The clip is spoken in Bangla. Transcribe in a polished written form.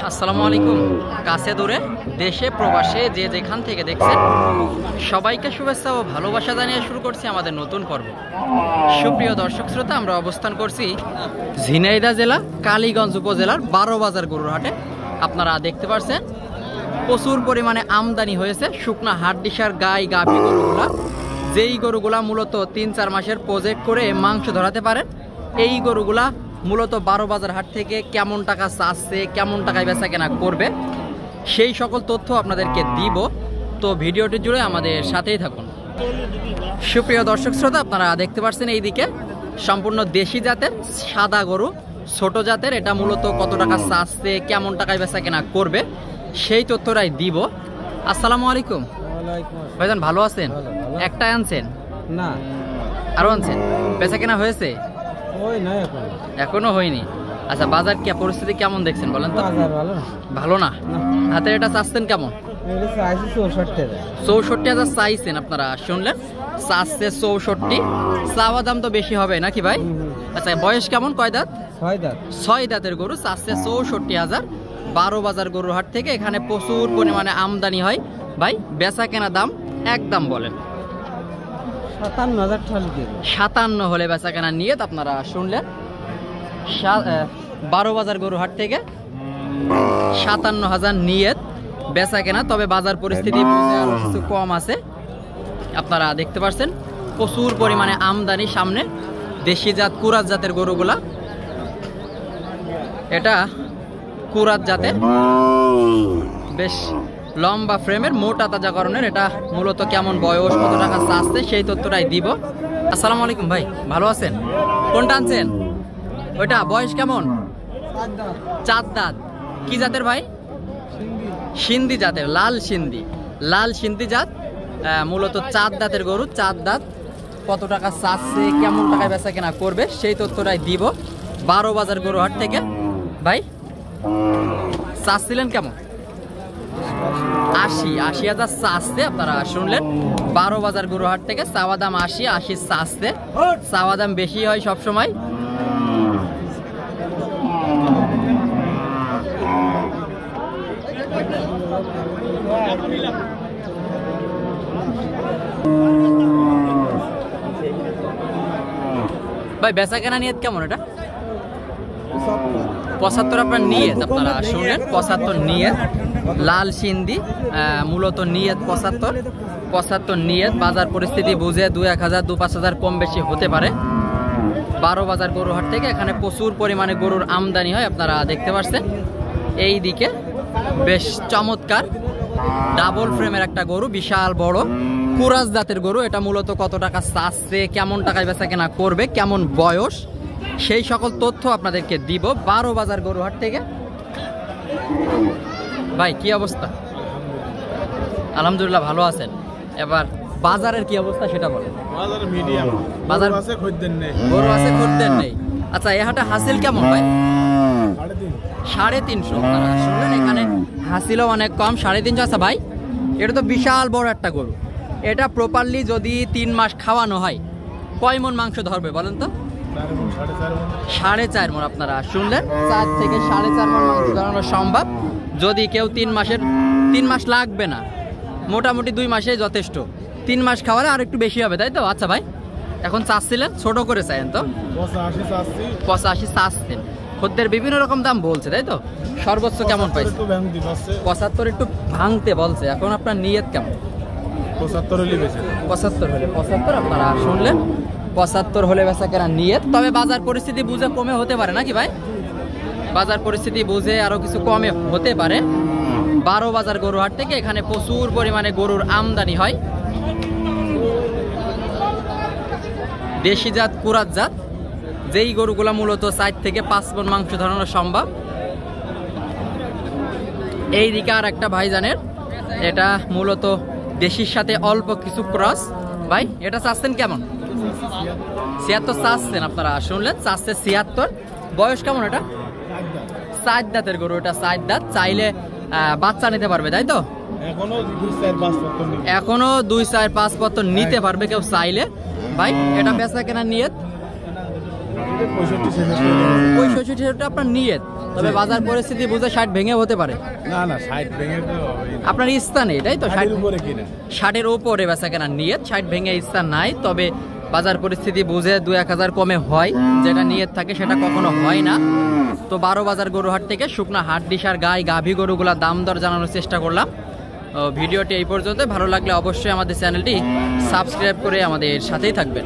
আসসালামু আলাইকুম। কাছে দূরে দেশে প্রবাসে যে যেখান থেকে দেখছেন সবাইকে শুভেচ্ছা ও ভালোবাসা জানিয়ে শুরু করছি আমাদের নতুন পর্ব। সুপ্রিয় দর্শক শ্রোতা, আমরা অবস্থান করছি ঝিনাইদহ জেলা কালীগঞ্জ উপজেলার 12 বাজার গরুর হাটে। আপনারা দেখতে পাচ্ছেন প্রচুর পরিমাণে আমদানি হয়েছে শুকনা হাড্ডিসার গাই গাভী গরুগুলা, যেই গরুগুলা মূলত 3-4 মাসের প্রজেক্ট করে মাংস ধরাতে পারেন। এই গরুগুলা মূলত 12 বাজার হাট থেকে কেমন টাকা চাচ্ছে, কেমন টাকায় বেচা কেনা করবে, সেই সকল তথ্য আপনাদেরকে দিব। তো ভিডিওটি জুড়ে আমাদের সাথেই থাকুন। সুপ্রিয় দর্শক শ্রোতা, আপনারা দেখতে পাচ্ছেন এইদিকে সম্পূর্ণ দেশি জাতের সাদা গরু, ছোট জাতের। এটা মূলত কত টাকা চাচ্ছে, কেমন টাকায় বেচা কেনা করবে, সেই তথ্যটাই দিব। আসসালামু আলাইকুম ভাইজান, ভালো আছেন? একটাই আনছেন না আরো আনছেন? বেচা কেনা হয়েছে? এখনো হয়নি। আচ্ছা, বাজার কি পরিস্থিতি কেমন দেখছেন বলেন তো? ভালো না। হাতের এটা চাচ্ছেন কেমন? 64,000 চাইছেন, আপনারা শুনলেন, চাচ্ছে 64। চাওয়া দাম তো বেশি হবে নাকি ভাই? আচ্ছা, বয়স কেমন, কয় দাঁত? 6 দাঁতের গরু, চাচ্ছে 64,000। 12 বাজার গরুর হাট থেকে। এখানে প্রচুর পরিমাণে আমদানি হয়। ভাই বেচা কেনা দাম একদম বলেন। 57 হলে বেচা কেনা নিয়ে আপনারা শুনলেন। 12 বাজার গরু হাট থেকে 57,000 নিয়ত বেচা কেনা। তবে বাজার পরিস্থিতি আরো কিছু কম আছে। আপনারা দেখতে পাচ্ছেন প্রচুর পরিমাণে আমদানি সামনে। দেশি জাত কুরাত জাতের গরুগুলা, এটা কুরাত জাতের, বেশ লম্বা ফ্রেমের, মোটা তাজাকরণের। এটা মূলত কেমন বয়স, কত টাকা চাচ্ছে, সেই তথ্যটাই দিব। আসসালামু আলাইকুম ভাই, ভালো আছেন? কোনটা আনছেন? ওইটা বয়স কেমন? 4 দাঁত। কি জাতের ভাই? সিন্ধি জাতের, লাল সিন্ধি জাত। মূলত 4 দাঁতের গরু, 4 দাঁত। কত টাকা চাচ্ছে, কেমন টাকায় বেচা কেনা করবে, সেই তথ্যটাই দিব। 12 বাজার গরু হাট থেকে। ভাই চাচ্ছিলেন কেমন? 80,000 চাচ্ছে, আপনারা শুনলেন। 12 বাজার গরু হাট থেকে চাওয়া দাম 80 চাচ্ছে। চাওয়া দাম বেশি হয় সব সময়। ভাই বেচা কেনা নিয়ত কেমন? এটা 75 আপনার নিয়ত, আপনারা শুনলেন। 75 নিয়ত, লাল সিন্ধি, মূলত নিয়ত 75 নিয়ত। বাজার পরিস্থিতি বুঝে 2-1,000 2-5,000 কম বেশি হতে পারে। 12 বাজার গরু হাট থেকে। এখানে প্রচুর পরিমাণে গরুর আমদানি হয়, আপনারা দেখতে পাচ্ছেন। এই দিকে বেশ চমৎকার ডাবল ফ্রেমের একটা গরু, বিশাল বড় কুরাস জাতের গরু। এটা মূলত কত টাকা চাচ্ছে, কেমন টাকায় বেচা কেনা করবে, কেমন বয়স, সেই সকল তথ্য আপনাদেরকে দিব 12 বাজার গরু হাট থেকে। ভাই কি অবস্থা? আলহামদুলিল্লাহ ভালো আছেন। এবার বাজারের কি অবস্থা সেটা বলেন। বাজার আছে, খদ্দের নেই, গরু আছে, খদ্দের নেই। আচ্ছা, এই হাটে হাসিল কেমন ভাই? 350। আপনারা শুনলেন, এখানে হাসিলও অনেক কম, 350। আচ্ছা ভাই, এটা তো বিশাল বড় একটা গরু। এটা প্রপারলি যদি 3 মাস খাওয়ানো হয়, কয় মন মাংস ধরবে বলেন তো? 4.5 মন। আপনারা শুনলেন, 4 থেকে 4.5 মন মাংস ধরানো সম্ভব। যদি কেউ 3 মাস লাগবে না, মোটামুটি 2 মাসে যথেষ্ট। 3 মাস খাওয়ালে আর একটু বেশি হবে, তাই তো? আচ্ছা ভাই, এখন চাচ্ছিলেন, ছোট করে চাইেন তো? 85 চাচ্ছেন। খদ্দের বিভিন্ন রকম দাম বলছে, তাই তো? সর্বোচ্চ কেমন পাইছে? 75 একটু ভাঙতে বলছে। এখন আপনার নিয়ত কেমন? 75 হলে। 75 আপনারা শুনলেন, 75 হলে বেচা কেনা নিয়ত। তবে বাজার পরিস্থিতি বুঝে কমে হতে পারে নাকি ভাই? বাজার পরিস্থিতি বুঝে আরো কিছু কমে হতে পারে। 12 বাজার গরু হাট থেকে। এখানে প্রচুর পরিমাণে গরুর আমদানি হয়। দেশি জাত কুরাত জাত, যেই গরুগুলা মূলত 4 থেকে 5 মণ মাংস ধরানো সম্ভব। এই দিকে আর একটা ভাইজানের, এটা মূলত দেশির সাথে অল্প কিছু ক্রস। ভাই এটা চাচ্ছেন কেমন? 76 চাচ্ছেন, আপনারা শুনলেন, চাচ্ছে 76। বয়স কেমন? এটা 4 দাঁতের গরু, এটা 4 দাঁত। চাইলে বাচ্চা নিতে পারবে, তাই তো? এখনো 2-4-5 পত্র নিতে পারবে কেউ চাইলে। ভাই এটা বেচা কেনা নিয়ত 65 আপনার নিয়ত। তবে বাজার পরিস্থিতি বুঝে 60 ভেঙে হতে পারে। না না 60 ভেঙে তো হবেই না। আপনার স্থান এটাই তো 60 উপরে কিনা 60-এর উপরে বেচা কেনা নিয়ত, 60 ভেঙে স্থান নাই। তবে বাজার পরিস্থিতি বুঝে 2-1000 কমে হয়, যেটা নিয়ত থাকে সেটা কখনো হয় না। তো 12 বাজার গরুহাট থেকে শুকনা হাট ডিসার গাই গাভী গরুগুলার দাম দর জানানোর চেষ্টা করলাম। ভিডিওটি এই পর্যন্ত, ভালো লাগলে অবশ্যই আমাদের চ্যানেলটি সাবস্ক্রাইব করে আমাদের সাথেই থাকবেন।